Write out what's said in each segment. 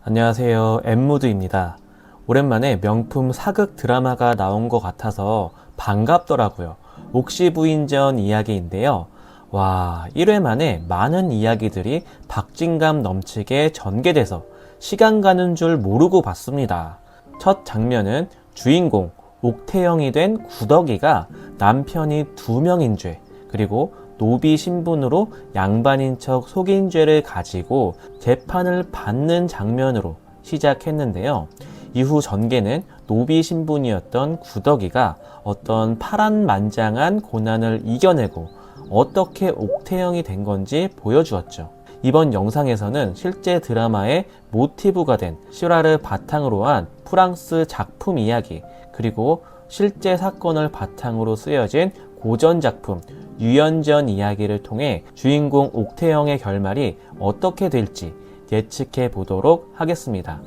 안녕하세요. 엠무드입니다. 오랜만에 명품 사극 드라마가 나온 것 같아서 반갑더라고요. 옥시부인전 이야기인데요. 와, 1회 만에 많은 이야기들이 박진감 넘치게 전개돼서 시간 가는 줄 모르고 봤습니다. 첫 장면은 주인공 옥태영이 된 구덕이가 남편이 2명인 죄, 그리고 노비 신분으로 양반인 척 속인 죄를 가지고 재판을 받는 장면으로 시작했는데요. 이후 전개는 노비 신분이었던 구덕이가 어떤 파란만장한 고난을 이겨내고 어떻게 옥태영이 된 건지 보여주었죠. 이번 영상에서는 실제 드라마의 모티브가 된 실화를 바탕으로 한 프랑스 작품 이야기, 그리고 실제 사건을 바탕으로 쓰여진 고전 작품 유연전 이야기를 통해 주인공 옥태영의 결말이 어떻게 될지 예측해 보도록 하겠습니다.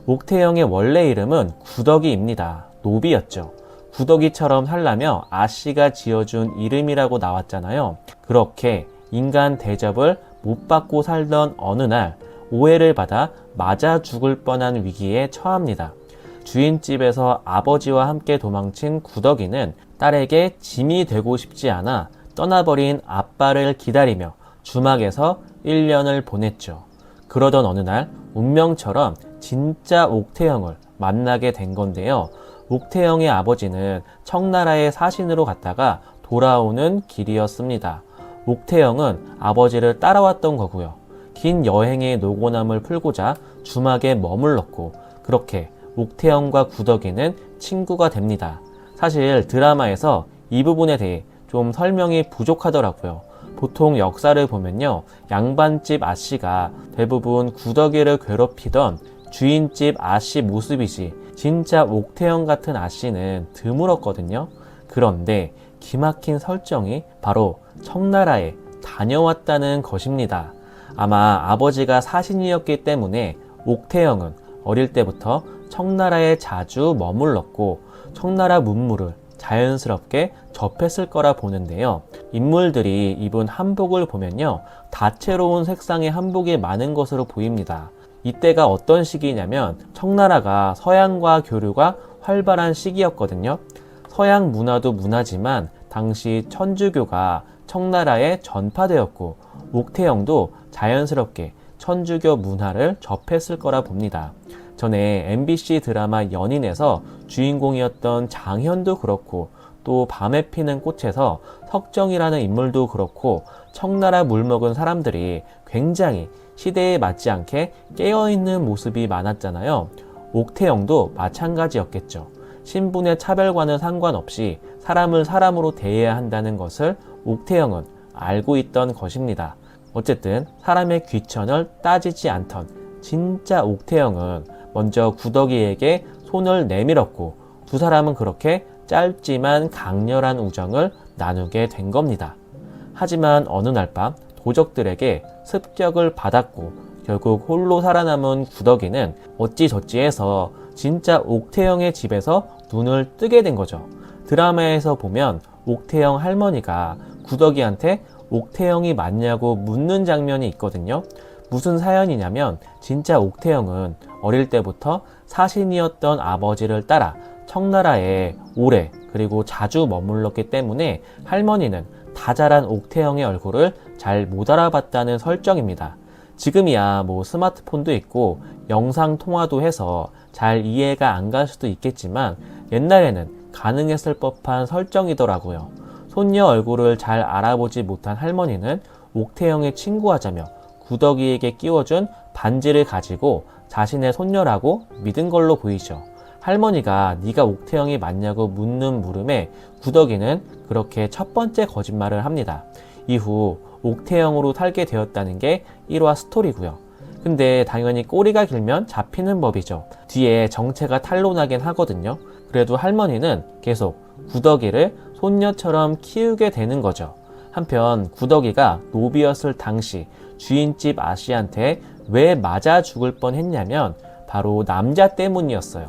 옥태영의 원래 이름은 구덕이입니다. 노비였죠. 구덕이처럼 살라며 아씨가 지어준 이름이라고 나왔잖아요. 그렇게 인간 대접을 못 받고 살던 어느 날 오해를 받아 맞아 죽을 뻔한 위기에 처합니다. 주인집에서 아버지와 함께 도망친 구덕이는 딸에게 짐이 되고 싶지 않아 떠나버린 아빠를 기다리며 주막에서 1년을 보냈죠. 그러던 어느 날 운명처럼 진짜 옥태영을 만나게 된 건데요. 옥태영의 아버지는 청나라의 사신으로 갔다가 돌아오는 길이었습니다. 옥태영은 아버지를 따라왔던 거고요. 긴 여행의 노곤함을 풀고자 주막에 머물렀고, 그렇게 옥태영과 구덕이는 친구가 됩니다. 사실 드라마에서 이 부분에 대해 좀 설명이 부족하더라고요. 보통 역사를 보면요, 양반집 아씨가 대부분 구덕이를 괴롭히던 주인집 아씨 모습이지 진짜 옥태영 같은 아씨는 드물었거든요. 그런데 기막힌 설정이 바로 청나라에 다녀왔다는 것입니다. 아마 아버지가 사신이었기 때문에 옥태영은 어릴 때부터 청나라에 자주 머물렀고 청나라 문물을 자연스럽게 접했을 거라 보는데요. 인물들이 입은 한복을 보면요, 다채로운 색상의 한복이 많은 것으로 보입니다. 이때가 어떤 시기냐면 청나라가 서양과 교류가 활발한 시기였거든요. 서양 문화도 문화지만 당시 천주교가 청나라에 전파되었고 옥태영도 자연스럽게 천주교 문화를 접했을 거라 봅니다. 전에 MBC 드라마 연인에서 주인공이었던 장현도 그렇고, 또 밤에 피는 꽃에서 석정이라는 인물도 그렇고, 청나라 물먹은 사람들이 굉장히 시대에 맞지 않게 깨어있는 모습이 많았잖아요. 옥태영도 마찬가지였겠죠. 신분의 차별과는 상관없이 사람을 사람으로 대해야 한다는 것을 옥태영은 알고 있던 것입니다. 어쨌든 사람의 귀천을 따지지 않던 진짜 옥태영은 먼저 구덕이에게 손을 내밀었고, 두 사람은 그렇게 짧지만 강렬한 우정을 나누게 된 겁니다. 하지만 어느 날 밤 도적들에게 습격을 받았고 결국 홀로 살아남은 구덕이는 어찌저찌해서 진짜 옥태영의 집에서 눈을 뜨게 된 거죠. 드라마에서 보면 옥태영 할머니가 구덕이한테 옥태영이 맞냐고 묻는 장면이 있거든요. 무슨 사연이냐면 진짜 옥태영은 어릴 때부터 사신이었던 아버지를 따라 청나라에 오래 그리고 자주 머물렀기 때문에 할머니는 다 자란 옥태영의 얼굴을 잘 못 알아봤다는 설정입니다. 지금이야 뭐 스마트폰도 있고 영상 통화도 해서 잘 이해가 안 갈 수도 있겠지만 옛날에는 가능했을 법한 설정이더라고요. 손녀 얼굴을 잘 알아보지 못한 할머니는 옥태영의 친구하자며 구덕이에게 끼워준 반지를 가지고 자신의 손녀라고 믿은 걸로 보이죠. 할머니가 네가 옥태영이 맞냐고 묻는 물음에 구덕이는 그렇게 첫 번째 거짓말을 합니다. 이후 옥태영으로 살게 되었다는 게 1화 스토리고요. 근데 당연히 꼬리가 길면 잡히는 법이죠. 뒤에 정체가 탄로나긴 하거든요. 그래도 할머니는 계속 구덕이를 손녀처럼 키우게 되는 거죠. 한편 구덕이가 노비였을 당시 주인집 아씨한테 왜 맞아 죽을 뻔했냐면 바로 남자 때문이었어요.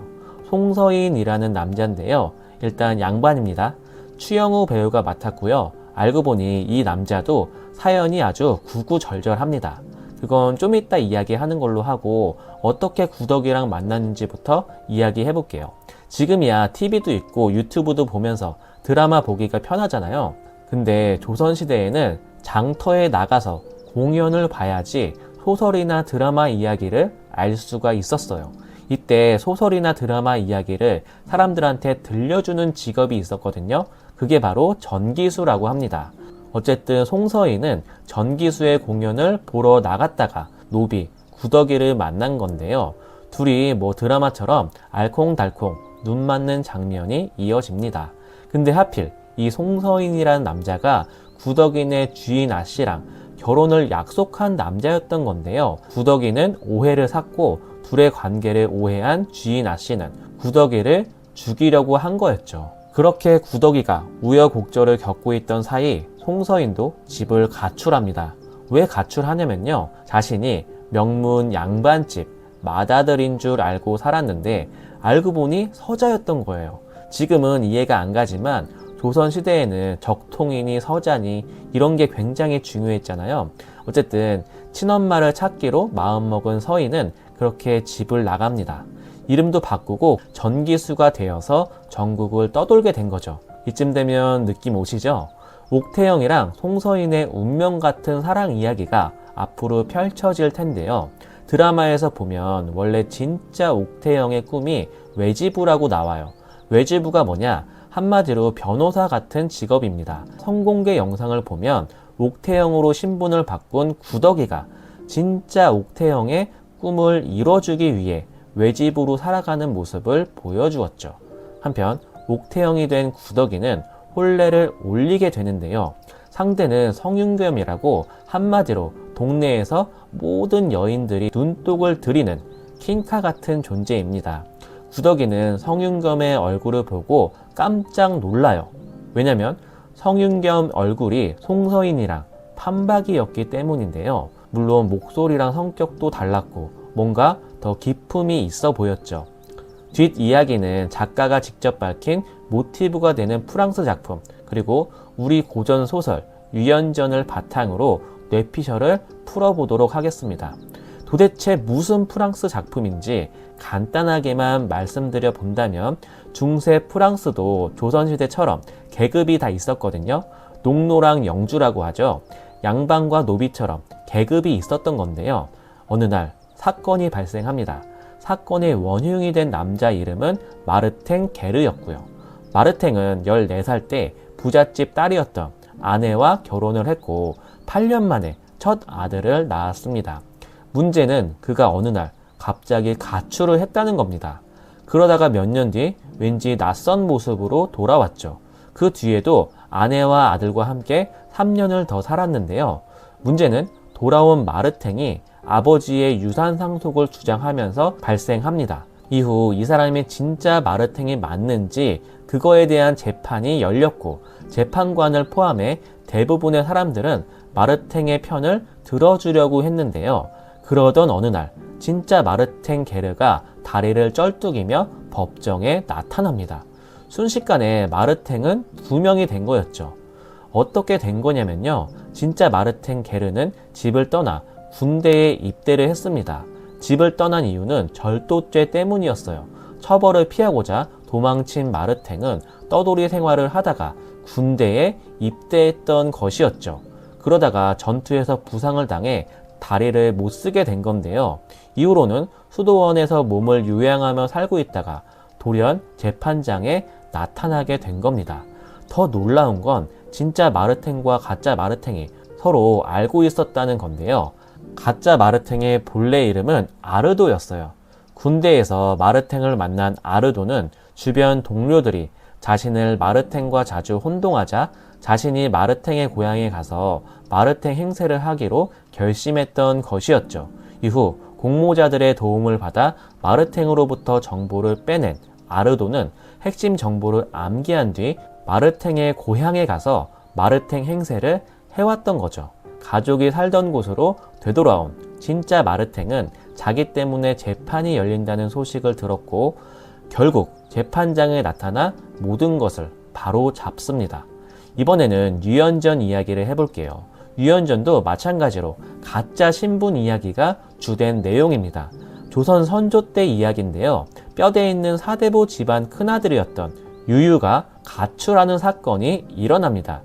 송서인이라는 남자인데요. 일단 양반입니다. 추영우 배우가 맡았고요. 알고 보니 이 남자도 사연이 아주 구구절절합니다. 그건 좀 이따 이야기하는 걸로 하고 어떻게 구덕이랑 만났는지부터 이야기해 볼게요. 지금이야 TV도 있고 유튜브도 보면서 드라마 보기가 편하잖아요. 근데 조선시대에는 장터에 나가서 공연을 봐야지 소설이나 드라마 이야기를 알 수가 있었어요. 이때 소설이나 드라마 이야기를 사람들한테 들려주는 직업이 있었거든요. 그게 바로 전기수라고 합니다. 어쨌든 송서인은 전기수의 공연을 보러 나갔다가 노비, 구덕이를 만난 건데요. 둘이 뭐 드라마처럼 알콩달콩 눈 맞는 장면이 이어집니다. 근데 하필 이 송서인이라는 남자가 구덕인의 주인 아씨랑 결혼을 약속한 남자였던 건데요. 구덕이는 오해를 샀고 둘의 관계를 오해한 주인 아씨는 구덕이를 죽이려고 한 거였죠. 그렇게 구덕이가 우여곡절을 겪고 있던 사이 송서인도 집을 가출합니다. 왜 가출하냐면요. 자신이 명문 양반집 맏아들인 줄 알고 살았는데 알고 보니 서자였던 거예요. 지금은 이해가 안 가지만 조선시대에는 적통이니 서자니 이런 게 굉장히 중요했잖아요. 어쨌든 친엄마를 찾기로 마음먹은 서인은 그렇게 집을 나갑니다. 이름도 바꾸고 전기수가 되어서 전국을 떠돌게 된 거죠. 이쯤 되면 느낌 오시죠? 옥태영이랑 송서인의 운명 같은 사랑 이야기가 앞으로 펼쳐질 텐데요. 드라마에서 보면 원래 진짜 옥태영의 꿈이 외지부라고 나와요. 외지부가 뭐냐? 한마디로 변호사 같은 직업입니다. 성공개 영상을 보면 옥태영으로 신분을 바꾼 구덕이가 진짜 옥태영의 꿈을 이뤄주기 위해 외지부로 살아가는 모습을 보여주었죠. 한편 옥태영이 된 구덕이는 혼례를 올리게 되는데요. 상대는 성윤겸이라고 한마디로 동네에서 모든 여인들이 눈독을 들이는 킹카 같은 존재입니다. 구덕이는 성윤겸의 얼굴을 보고 깜짝 놀라요. 왜냐면 성윤겸 얼굴이 송서인이랑 판박이였기 때문인데요. 물론 목소리랑 성격도 달랐고 뭔가 더 기품이 있어 보였죠. 뒷이야기는 작가가 직접 밝힌 모티브가 되는 프랑스 작품 그리고 우리 고전 소설 유연전을 바탕으로 뇌피셜을 풀어보도록 하겠습니다. 도대체 무슨 프랑스 작품인지 간단하게만 말씀드려 본다면 중세 프랑스도 조선시대처럼 계급이 다 있었거든요. 농노랑 영주라고 하죠. 양반과 노비처럼 계급이 있었던 건데요. 어느 날 사건이 발생합니다. 사건의 원흉이 된 남자 이름은 마르탱 게르였고요. 마르탱은 14살 때 부잣집 딸이었던 아내와 결혼을 했고 8년 만에 첫 아들을 낳았습니다. 문제는 그가 어느 날 갑자기 가출을 했다는 겁니다. 그러다가 몇 년 뒤 왠지 낯선 모습으로 돌아왔죠. 그 뒤에도 아내와 아들과 함께 3년을 더 살았는데요. 문제는 돌아온 마르탱이 아버지의 유산 상속을 주장하면서 발생합니다. 이후 이 사람이 진짜 마르탱이 맞는지 그거에 대한 재판이 열렸고 재판관을 포함해 대부분의 사람들은 마르탱의 편을 들어주려고 했는데요. 그러던 어느 날 진짜 마르탱 게르가 다리를 쩔뚝이며 법정에 나타납니다. 순식간에 마르탱은 구명이 된 거였죠. 어떻게 된 거냐면요. 진짜 마르탱 게르는 집을 떠나 군대에 입대를 했습니다. 집을 떠난 이유는 절도죄 때문이었어요. 처벌을 피하고자 도망친 마르탱은 떠돌이 생활을 하다가 군대에 입대했던 것이었죠. 그러다가 전투에서 부상을 당해 다리를 못 쓰게 된 건데요. 이후로는 수도원에서 몸을 요양하며 살고 있다가 돌연 재판장에 나타나게 된 겁니다. 더 놀라운 건 진짜 마르탱과 가짜 마르탱이 서로 알고 있었다는 건데요. 가짜 마르탱의 본래 이름은 아르도였어요. 군대에서 마르탱을 만난 아르도는 주변 동료들이 자신을 마르탱과 자주 혼동하자 자신이 마르탱의 고향에 가서 마르탱 행세를 하기로 결심했던 것이었죠. 이후 공모자들의 도움을 받아 마르탱으로부터 정보를 빼낸 아르도는 핵심 정보를 암기한 뒤 마르탱의 고향에 가서 마르탱 행세를 해왔던 거죠. 가족이 살던 곳으로 되돌아온 진짜 마르탱은 자기 때문에 재판이 열린다는 소식을 들었고 결국 재판장에 나타나 모든 것을 바로 잡습니다. 이번에는 유연전 이야기를 해볼게요. 유연전도 마찬가지로 가짜 신분 이야기가 주된 내용입니다. 조선 선조 때 이야기인데요. 뼈대 있는 사대부 집안 큰아들이었던 유유가 가출하는 사건이 일어납니다.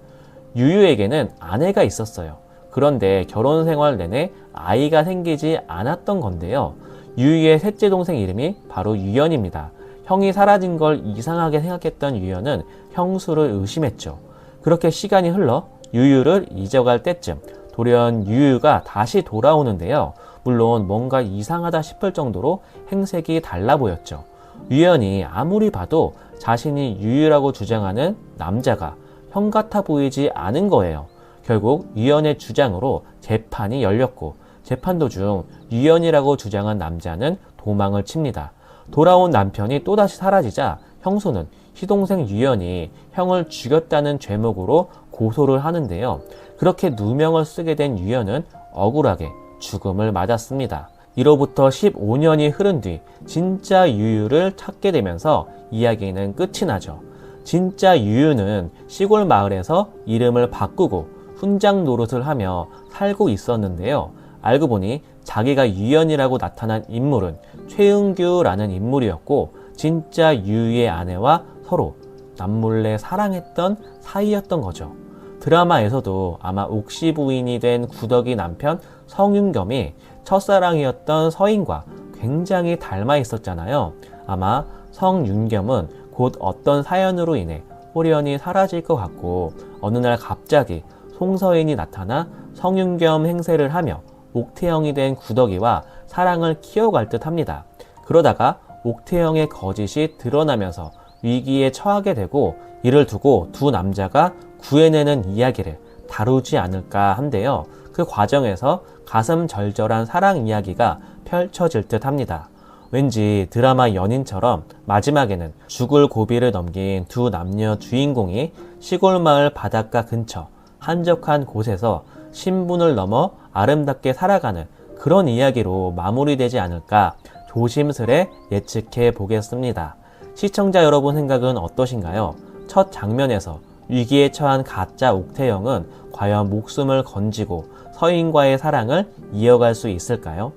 유유에게는 아내가 있었어요. 그런데 결혼 생활 내내 아이가 생기지 않았던 건데요. 유유의 셋째 동생 이름이 바로 유연입니다. 형이 사라진 걸 이상하게 생각했던 유연은 형수를 의심했죠. 그렇게 시간이 흘러 유유를 잊어갈 때쯤 돌연 유유가 다시 돌아오는데요. 물론 뭔가 이상하다 싶을 정도로 행색이 달라 보였죠. 유연이 아무리 봐도 자신이 유유라고 주장하는 남자가 형 같아 보이지 않은 거예요. 결국 유연의 주장으로 재판이 열렸고 재판 도중 유연이라고 주장한 남자는 도망을 칩니다. 돌아온 남편이 또다시 사라지자 형수는 시동생 유연이 형을 죽였다는 죄목으로 고소를 하는데요. 그렇게 누명을 쓰게 된 유연은 억울하게 죽음을 맞았습니다. 이로부터 15년이 흐른 뒤 진짜 유유를 찾게 되면서 이야기는 끝이 나죠. 진짜 유유는 시골 마을에서 이름을 바꾸고 훈장 노릇을 하며 살고 있었는데요. 알고 보니 자기가 유연이라고 나타난 인물은 최은규라는 인물이었고 진짜 유유의 아내와 서로 남몰래 사랑했던 사이였던 거죠. 드라마에서도 아마 옥시 부인이 된 구덕이 남편 성윤겸이 첫사랑이었던 서인과 굉장히 닮아 있었잖아요. 아마 성윤겸은 곧 어떤 사연으로 인해 홀연히 사라질 것 같고 어느 날 갑자기 송서인이 나타나 성윤겸 행세를 하며 옥태영이 된 구덕이와 사랑을 키워갈 듯 합니다. 그러다가 옥태영의 거짓이 드러나면서 위기에 처하게 되고 이를 두고 두 남자가 구해내는 이야기를 다루지 않을까 한데요. 그 과정에서 가슴 절절한 사랑 이야기가 펼쳐질 듯 합니다. 왠지 드라마 연인처럼 마지막에는 죽을 고비를 넘긴 두 남녀 주인공이 시골 마을 바닷가 근처 한적한 곳에서 신분을 넘어 아름답게 살아가는 그런 이야기로 마무리되지 않을까 조심스레 예측해 보겠습니다. 시청자 여러분 생각은 어떠신가요? 첫 장면에서 위기에 처한 가짜 옥태영은 과연 목숨을 건지고 서인과의 사랑을 이어갈 수 있을까요?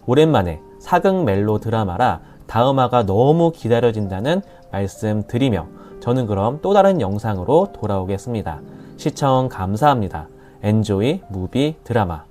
오랜만에 사극 멜로 드라마라 다음화가 너무 기다려진다는 말씀 드리며 저는 그럼 또 다른 영상으로 돌아오겠습니다. 시청 감사합니다. 엔조이 무비 드라마